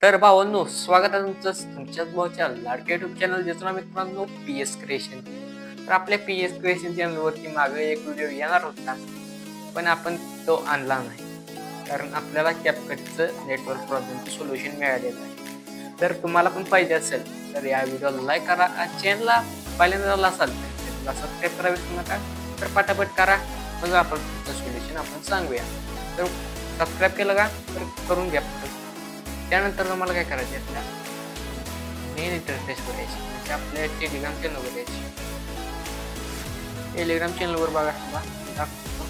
तर भावांनो, स्वागत आहे तुमचं तुमच्याच भाऊच्या लाडक्या युट्यूब चॅनल ज्याचं नाव मित्रांनो PS क्रिएशन. तर आपल्या PS क्रिएशन चॅनलवरती मागे एक व्हिडिओ येणार होता, पण आपण तो आणला नाही कारण आपल्याला कॅपकटचं नेटवर्क प्रॉब्लेमचं सोल्युशन मिळालेलं आहे. तर तुम्हाला पण पाहिजे असेल तर या व्हिडिओला लाईक करा आणि चॅनलला पहिल्यांदा झाला असाल तर चॅनलला सबस्क्राईब करा विसरू नका. तर पटापट करा, मग आपण तुमचं सोल्युशन आपण सांगूया. तर सबस्क्राईब केलं का तर करून घ्या. त्यानंतर तुम्हाला काय करायचे, आपल्या मेन इंटरफेसवर यायची, म्हणजे आपल्या टेलिग्राम चॅनलवर यायची. टेलिग्राम चॅनलवर बघा तुम्हाला दाखवतो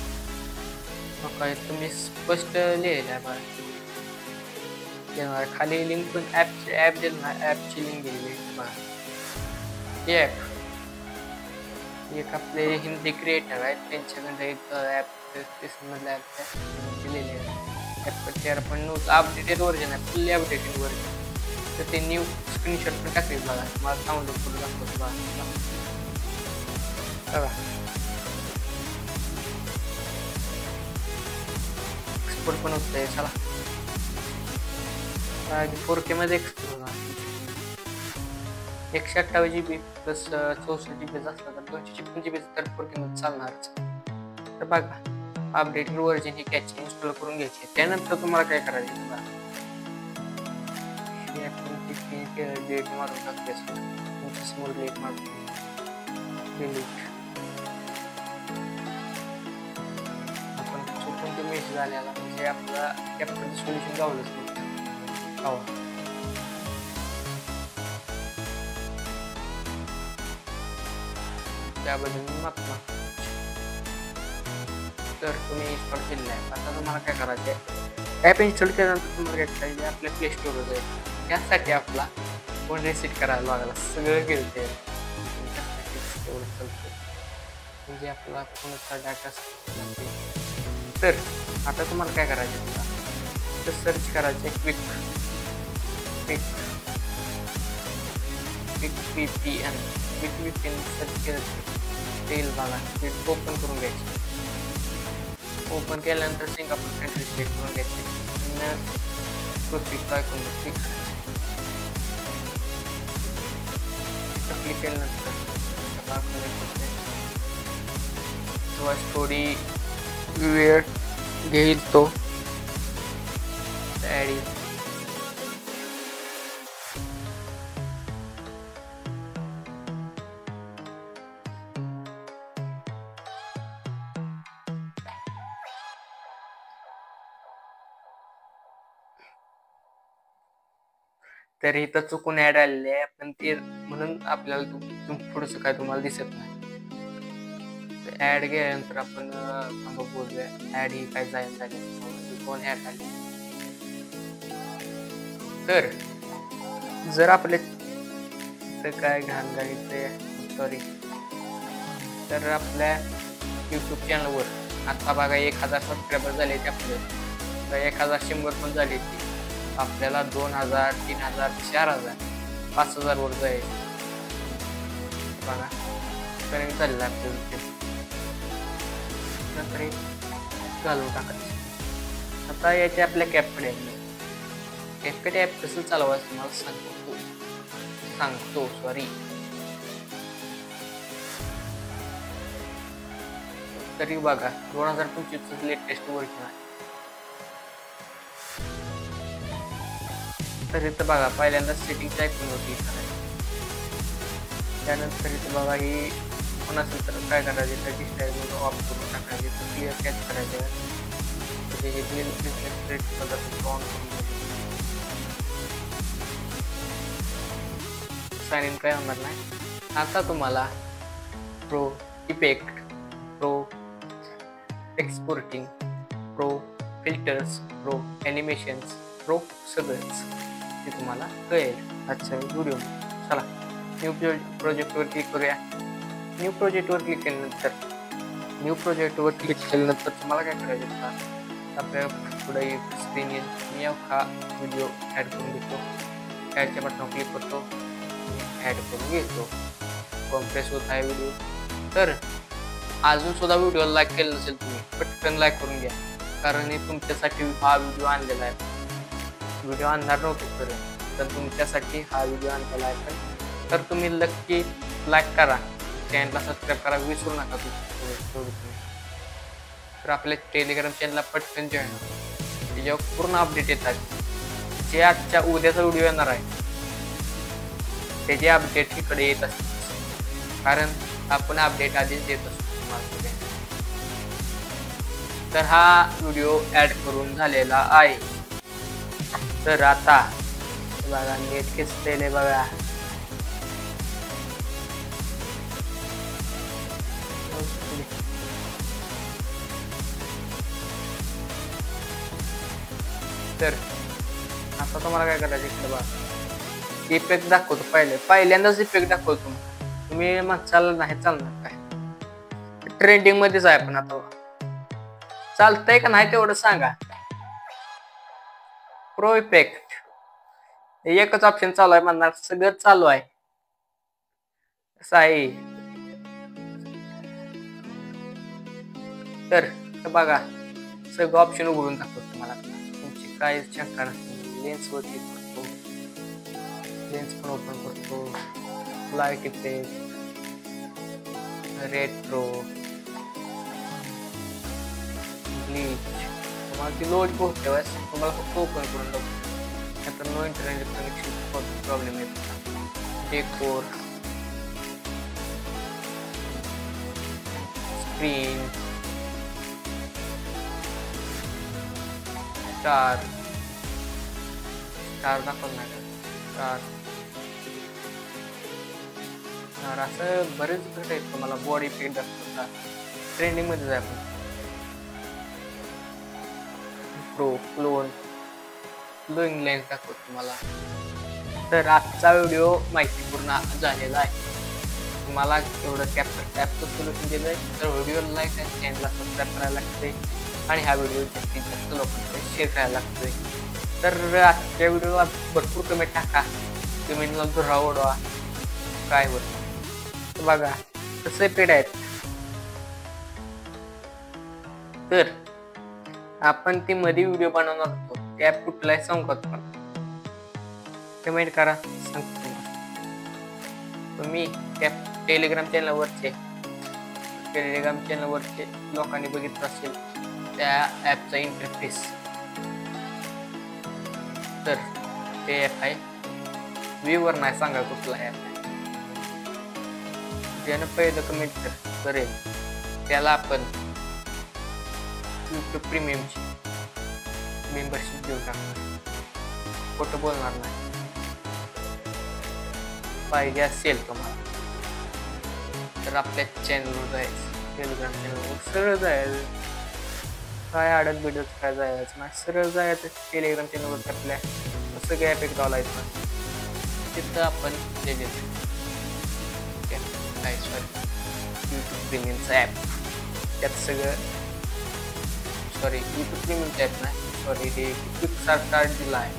काय तुम्ही स्पष्ट लिहिलं आहे बघा. खाली लिंक पण ॲप दिलं ना, ॲपची लिंक दिलेली आहे बघा. हे ॲप एक आपले हिंदी क्रिएटर आहेत, त्यांच्याकडे एक ॲप मधलं ॲप दिलेले आहे. त्यावर पण न्यूज अपडेटेड व्हर्जन आहे, फुल्ली अपडेटेड व्हर्जन. तर ते न्यू स्क्रीनशॉट पण टाकले बघा, मला डाउनलोड करून दाखवतो बघा. एक्सपोर्ट पण होतंय. चला 4K मध्ये एक्सपोर्ट होणार. 128 GB प्लस 64 GB असला तर 256 GB तर 4K मध्ये चालणारच. तर बघा, अपडेटेड व्हर्जन ही कॅच इन्स्टॉल करून घ्यायची. त्यानंतर तुम्हाला काय करायचं, डेट मारून टाकायचं, तुमच्या समोर डेट मारून डिलीट. आपण चुकून ते मेसेज आलेला म्हणजे आपला कॅपकटचं सोल्युशन गावलंच नव्हतं. त्याबद्दल मी माफी मागतो. तर तुम्ही इन्स्टॉल केलेलं आहे. आता तुम्हाला काय करायचं आहे, ॲप इन्स्टॉल केल्यानंतर तुम्हाला काय करायचं, आपल्या प्ले स्टोरवर जायचं. त्यासाठी आपला फोन रिसेट करायला लागला, सगळं गेलं ते तेवढं चालतं, म्हणजे आपला फोनचा डाटा. तर आता तुम्हाला काय करायचं, तर सर्च करायचं क्विक VPN सर्च केलं तेल बघा, ते ओपन करून घ्यायचं. ओपन केल्यानंतर सिंगापूर कंट्री सिलेक्ट करून घ्यायचे. प्रोसीड करून क्लिक केल्यानंतर थोडी वेळ घेईल तो ॲड. तर इथं चुकून ॲड आलेले आहे, पण ते म्हणून आपल्याला पुढचं काय तुम्हाला दिसत नाही. ॲड गेल्यानंतर आपण बोलूया ॲड ही काय जाईल झाले, कोण ॲड आले. तर जर आपले काय घाण झाली सॉरी, तर आपल्या यूट्यूब चॅनलवर आता बघा 1000 सबस्क्रायबर झाले ते, आपल्याला 1100 पण झाले ते. आपल्याला 2000, 3000, 4000, 5000 वर जाईल बघा. कनेक्ट झालेलं आपल्याला नंतर घालून टाकायचं. आता याचे आपल्या कॅपकडे ॲप कसं चालवायचं तुम्हाला सांगतो सॉरी. तरी बघा 2025 लेटेस्ट व्हर्जन आहे. तर इथं बघा पहिल्यांदा सेटिंग ऐकून होती. त्यानंतर इथं बघा ही कोण असेल तर काय करायचं, तर डिस्टाईल ऑफ करून टाकायचे, तर क्लिअर कॅच करायचं. हे ऑन करून साइन इन काय होणार नाही. आता तुम्हाला pro effect, pro exporting, pro filters, pro animations, pro सगळंच ते तुम्हाला कळेल आजच्या व्हिडिओ. चला न्यू प्रोजेक्टवर क्लिक करूया. न्यू प्रोजेक्टवर क्लिक केल्यानंतर तुम्हाला काय करायचं, आपल्या पुढे एक स्क्रीन येईल. मी हा व्हिडिओ ॲड करून घेतो, ॲडच्या बटनावर क्लिक करतो, ॲड करून घेतो. कॉम्प्रेस होत आहे व्हिडिओ. तर अजून सुद्धा व्हिडिओला लाईक केलं नसेल तुम्ही, पटकन लाईक करून घ्या, कारण हे तुमच्यासाठी हा व्हिडिओ आणलेला आहे. व्हिडिओ आणणार नव्हतो खरं, तर तुमच्यासाठी हा व्हिडिओ आणलेला आहे. पण तर तुम्ही नक्की लाईक करा, चॅनलला सबस्क्राईब करा विसरू नका तुम्ही. तर आपल्या टेलिग्राम चॅनलला पटकन जॉईन व्हा, त्याच्यावर पूर्ण अपडेट येतात. जे आजच्या उद्याचा व्हिडिओ येणार आहे त्याचे अपडेट इकडे येत असतात, कारण आपण अपडेट आधीच देत असतो तुम्हाला. तर हा व्हिडिओ ऍड करून झालेला आहे. तर आता बघा नेट खेचलेले बघा. तर आता तुम्हाला काय करायचं इकडे बघा, इफेक्ट दाखवतो. पहिल्यांदाच इफेक्ट दाखवतो. तुम्ही म्हणसाल नाही चालणार काय, ट्रेंडिंग मध्येच आहे. पण आता चालतंय का नाही तेवढं सांगा. प्रो इफेक्ट एकच ऑप्शन चालू आहे म्हणणार, सगळं चालू आहे असं आहे. तर बघा सगळं ऑप्शन उघडून दाखवतो तुम्हाला. तुमची काय शंका नसते. लेन्स वरती करतो, लेन्स पण ओपन करतो, लाईट इफेक्ट, रेट्रो, ब्लीच. तुम्हाला ती लोड पोहोचते वेळेस तुम्हाला फक्त ओपन करून टाकतो. नंतर नो इंटरनेट कनेक्शन प्रॉब्लेम येतो. डेकोर, स्क्रीन, स्टार दाखवणार, स्टार असं बरेच घट आहेत. तुम्हाला बॉडी इफेक्ट दाखवता, ट्रेंडिंग मध्ये जाय. आपण प्रो फ्लोइंग लेन्स दाखवतो तुम्हाला. तर आजचा व्हिडिओ माहितीपूर्ण झालेला आहे. तुम्हाला एवढं ॲपचं सोल्युशन दिलं आहे. तर व्हिडिओला लाईक आणि चॅनलला सबस्क्राईब करायला लागते आणि हा व्हिडिओ जास्तीत जास्त लोकांकडे शेअर करायला लागतोय. तर आजच्या व्हिडिओला भरपूर कमेंट टाका, कमेंटला धुरा उडवा काय होत बघा कसे पेड आहेत. तर आपण ती मध्ये व्हिडिओ बनवणार होतो, त्या कुठला आहे सांगतो. पण कमेंट करा, सांगतो तुम्ही. त्या टेलिग्राम चॅनलवरचे लोकांनी बघितलं असेल त्या ॲपचा इंटरफेस. तर ते ॲप आहे व्ह्यूवर नाही सांगा कुठला ॲप आहे. ज्यानं पहिलं कमेंट करेल त्याला आपण YouTube प्रीमियमची मेंबरशिप देऊ टाकणार. खोटं बोलणार नाही. पाहिजे असेल तुम्हाला तर आपल्या चॅनलवर जायचं, टेलिग्राम चॅनलवर सरळ जायचं. काय अडत बिडत काय जायचं नाही, सरळ जायचं टेलिग्राम चॅनलवर. आपल्या सगळ्या ॲप लावायचं, तिथं आपण ते देतो. काय YouTube प्रीमियमचं ॲप, त्यात सगळं YouTube प्रीमियमचं ॲप नाही, हे क्विक कार्ड दिला आहे.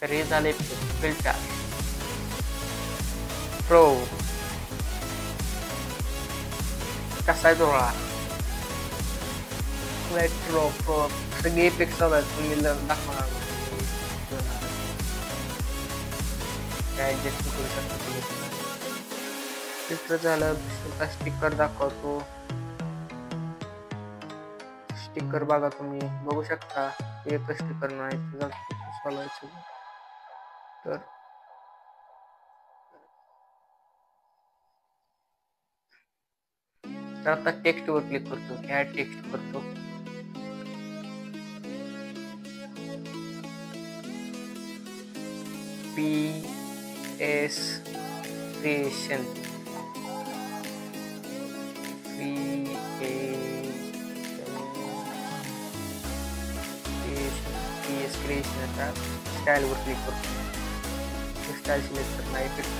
तर हे झाले फिल्टर प्रो. कसा आहे डोळा रेट्रो प्रो, सगळे इफेक्ट चालू आहेत. तुम्ही दाखवणार काय ऍडजस्ट करू शकता तुम्ही. फिल्टर झालं. स्टिकर दाखवतो. स्टिकर बघा, तुम्ही बघू शकता एक स्टिकर नाही चालवायचं. तर आता टेक्स्ट वर क्लिक करतो, ऍड टेक्स्ट करतो. PS creation, PS creation. आता स्टाईल वर क्लिक करतो, स्टाईल सिलेक्ट करणार, इफेक्ट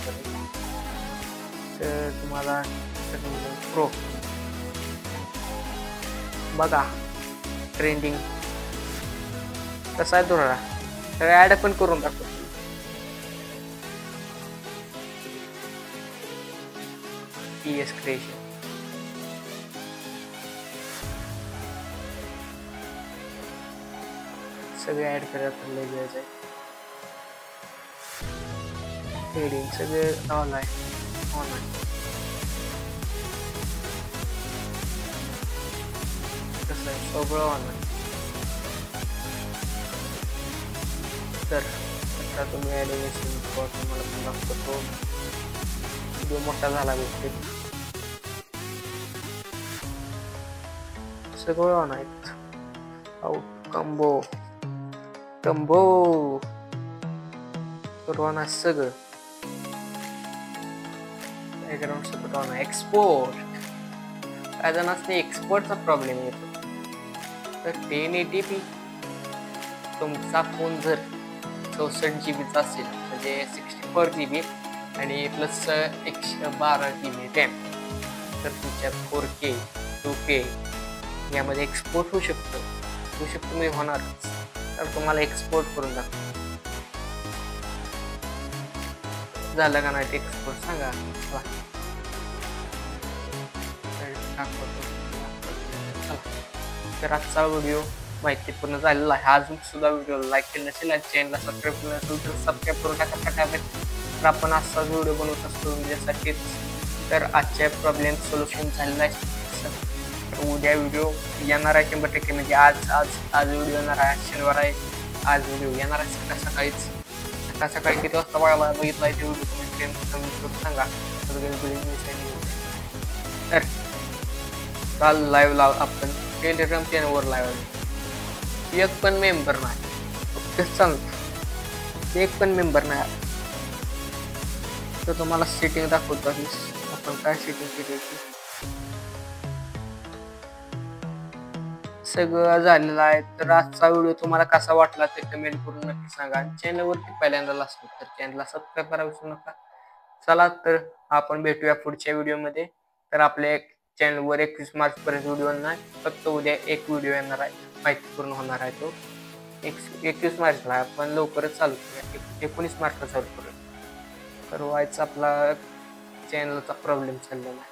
करतो. तर तुम्हाला प्रो बघा ट्रेंडिंग कसा आहे दोरा, तर ऍड पण करून टाकतो. PS क्रिएशन सगळे ऍड करत आहे. हेडिंग सगळे ऑन आहे. कसं आहे सगळं ऑन आहे. तर आता तुम्ही ॲनिमेशन तुम्हाला पण दाखवतो. व्हिडिओ मोठा झाला बहुतेक. सगळं ऑन आहेत. आउट कंबो सर्व ऑन आहे. सगळं बॅकग्राऊंड सगळं ऑन आहे. एक्सपोर्ट काय जणांनी एक्सपोर्टचा प्रॉब्लेम येतो. तर 1080p तुमचा फोन जर 64 GB चा असेल म्हणजे 64 GB आणि प्लस 112 GB रॅम तर तुमच्यात 4K 2K यामध्ये एक्सपोर्ट होऊ शकतं म्हणजे होणारच. तर तुम्हाला एक्सपोर्ट करून दाखवतो. झालं का नाही एक्सपोर्ट सांगा. तर आजचा व्हिडिओ माहितीपूर्ण झालेला आहे. अजून सुद्धा व्हिडिओ लाईक केलं नसेल आणि चॅनलला सबस्क्राईब केलं नसेल तर सबस्क्राईब करून टाका फटाफट. तर आपण असाच व्हिडिओ बनवत असतो तुमच्यासाठीच. तर आजच्या प्रॉब्लेम सोल्युशन झालेला आहे. उद्या व्हिडिओ येणार आहे 100% म्हणजे आज व्हिडिओ येणार आहे. शनिवार आहे. आज व्हिडिओ येणार आहे सकाळी किती वाजता बघायला बघितला आहे ते व्हिडिओ सांगा. तर काल लाईव्ह लाव आपण टेलिग्राम चॅनलवर लाईव्ह एक पण मेंबर नाही. सांगतो एक पण मेंबर नाही. तर तुम्हाला सेटिंग दाखवतो आपण काय सेटिंग केली. सगळं झालेलं आहे. तर आजचा व्हिडिओ तुम्हाला कसा वाटला ते कमेंट करून नक्की सांगा. चॅनलवरती पहिल्यांदा असेल तर चॅनलला सबस्क्राईब करा विसरू नका. चला तर आपण भेटूया पुढच्या व्हिडिओमध्ये. तर आपल्या चॅनलवर 21 मार्च पर्यंत व्हिडिओ नाही. फक्त उद्या एक व्हिडिओ येणार आहे. माहितीपूर्ण होणार आहे तो 21 मार्चला. आपण लवकरच चालू करूया. 19 मार्चला चालू करूया. तर व्हायचा आपला चॅनलचा प्रॉब्लेम चाललेला आहे.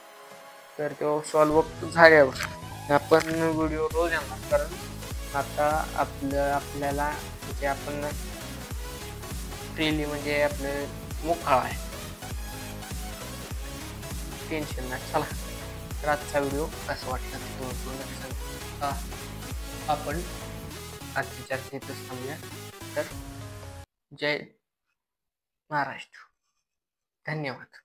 तर तो सॉल्व्ह झाल्यावर आपण व्हिडिओ रोज येणार. कारण आता आपल्याला म्हणजे आपण फ्रीली म्हणजे आपलं मोकळा आहे. टेन्शन नाही. चला तर आजचा व्हिडिओ कसा वाटला आपण आजची चर्चा इथंच थांबूया. तर जय महाराष्ट्र. धन्यवाद.